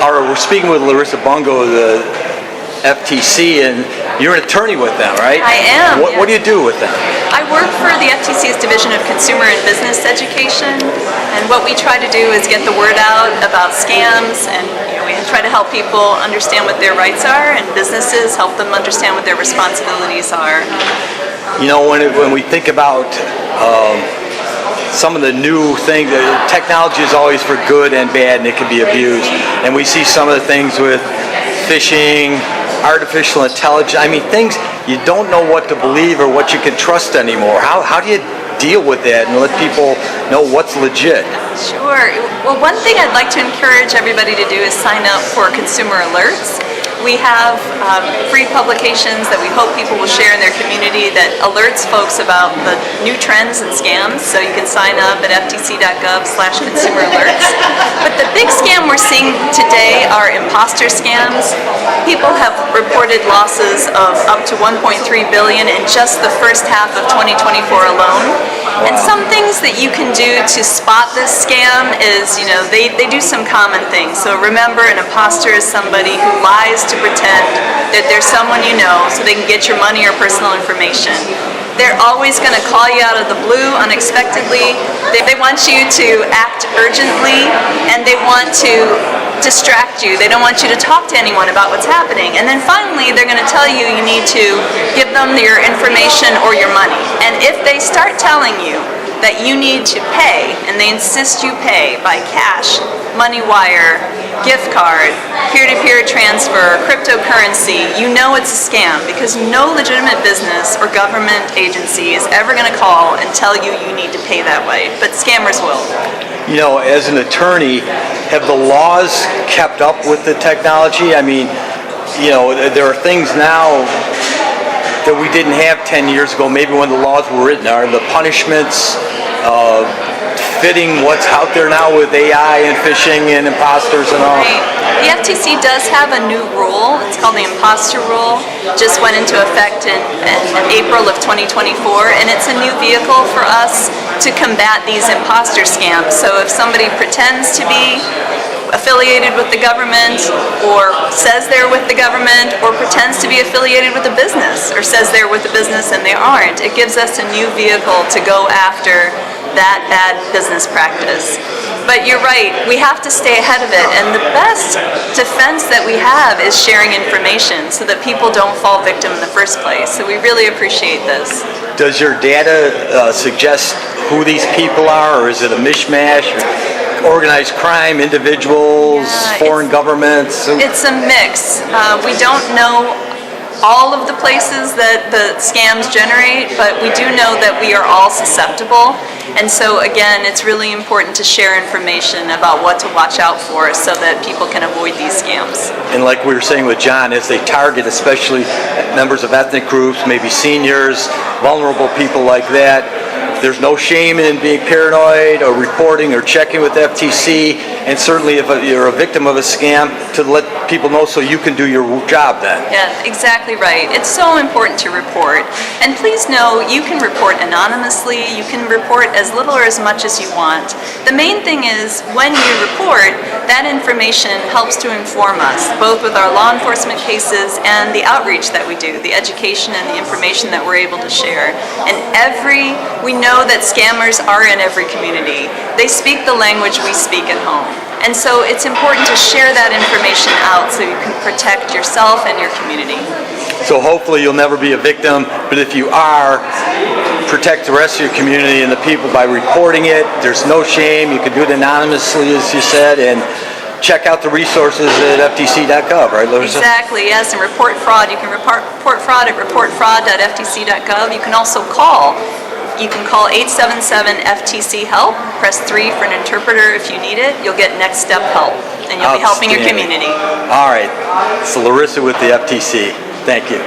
All right, we're speaking with Larissa Bungo, the FTC, and you're an attorney with them, right? I am. What do you do with them? I work for the FTC's Division of Consumer and Business Education, and what we try to do is get the word out about scams, and we try to help people understand what their rights are, and businesses help them understand what their responsibilities are. You know, when we think about some of the new things, technology is always for good and bad, and it can be abused. And we see some of the things with phishing, artificial intelligence. I mean, things you don't know what to believe or what you can trust anymore. How do you deal with that and let people know what's legit? Sure. Well, one thing I'd like to encourage everybody to do is sign up for consumer alerts. We have free publications that we hope people will share in their community that alerts folks about the new trends and scams. So you can sign up at ftc.gov/consumer alerts. But the big scam we're seeing today are imposter scams. People have reported losses of up to $1.3 billion in just the first half of 2024 alone. And some things that you can do to spot this scam is, they do some common things. So remember, an imposter is somebody who lies to pretend that there's someone you know so they can get your money or personal information. They're always going to call you out of the blue unexpectedly. They want you to act urgently, and they want to distract you. They don't want you to talk to anyone about what's happening. And then finally, they're going to tell you you need to give them your information or your money. And if they start telling you that you need to pay, and they insist you pay by cash, money wire, gift card, peer-to-peer transfer, cryptocurrency, you know it's a scam, because no legitimate business or government agency is ever going to call and tell you you need to pay that way, but scammers will. You know, as an attorney, have the laws kept up with the technology? I mean, there are things now that we didn't have 10 years ago, maybe when the laws were written. Are the punishments fitting what's out there now with AI and phishing and imposters and all? Right. The FTC does have a new rule. It's called the imposter rule. Just went into effect in April of 2024, and it's a new vehicle for us to combat these imposter scams. So if somebody pretends to be affiliated with the government, or says they're with the government, or pretends to be affiliated with a business, or says they're with the business and they aren't, it gives us a new vehicle to go after that bad business practice. But you're right, we have to stay ahead of it, and the best defense that we have is sharing information so that people don't fall victim in the first place. So we really appreciate this. Does your data suggest who these people are, or is it a mishmash? Organized crime, individuals, foreign governments? It's a mix. We don't know all of the places that the scams generate, but we do know that we are all susceptible. And so again, it's really important to share information about what to watch out for so that people can avoid these scams. And like we were saying with John, as they target especially members of ethnic groups, maybe seniors, vulnerable people like that, there's no shame in being paranoid or reporting or checking with FTC, and certainly if you're a victim of a scam, to let people know so you can do your job then. Yeah, exactly right. It's so important to report. And please know, you can report anonymously, you can report as little or as much as you want. The main thing is, when you report, that information helps to inform us, both with our law enforcement cases and the outreach that we do, the education and the information that we're able to share. And we know that scammers are in every community. They speak the language we speak at home. And so it's important to share that information out so you can protect yourself and your community. So hopefully you'll never be a victim, but if you are, protect the rest of your community and the people by reporting it. There's no shame. You can do it anonymously, as you said, and check out the resources at ftc.gov, right, Larissa? Exactly, yes, and report fraud. You can report fraud at reportfraud.ftc.gov. You can also call. You can call 877-FTC-HELP, press 3 for an interpreter if you need it. You'll get next step help, and you'll be helping your community. All right, so Larissa with the FTC. Thank you.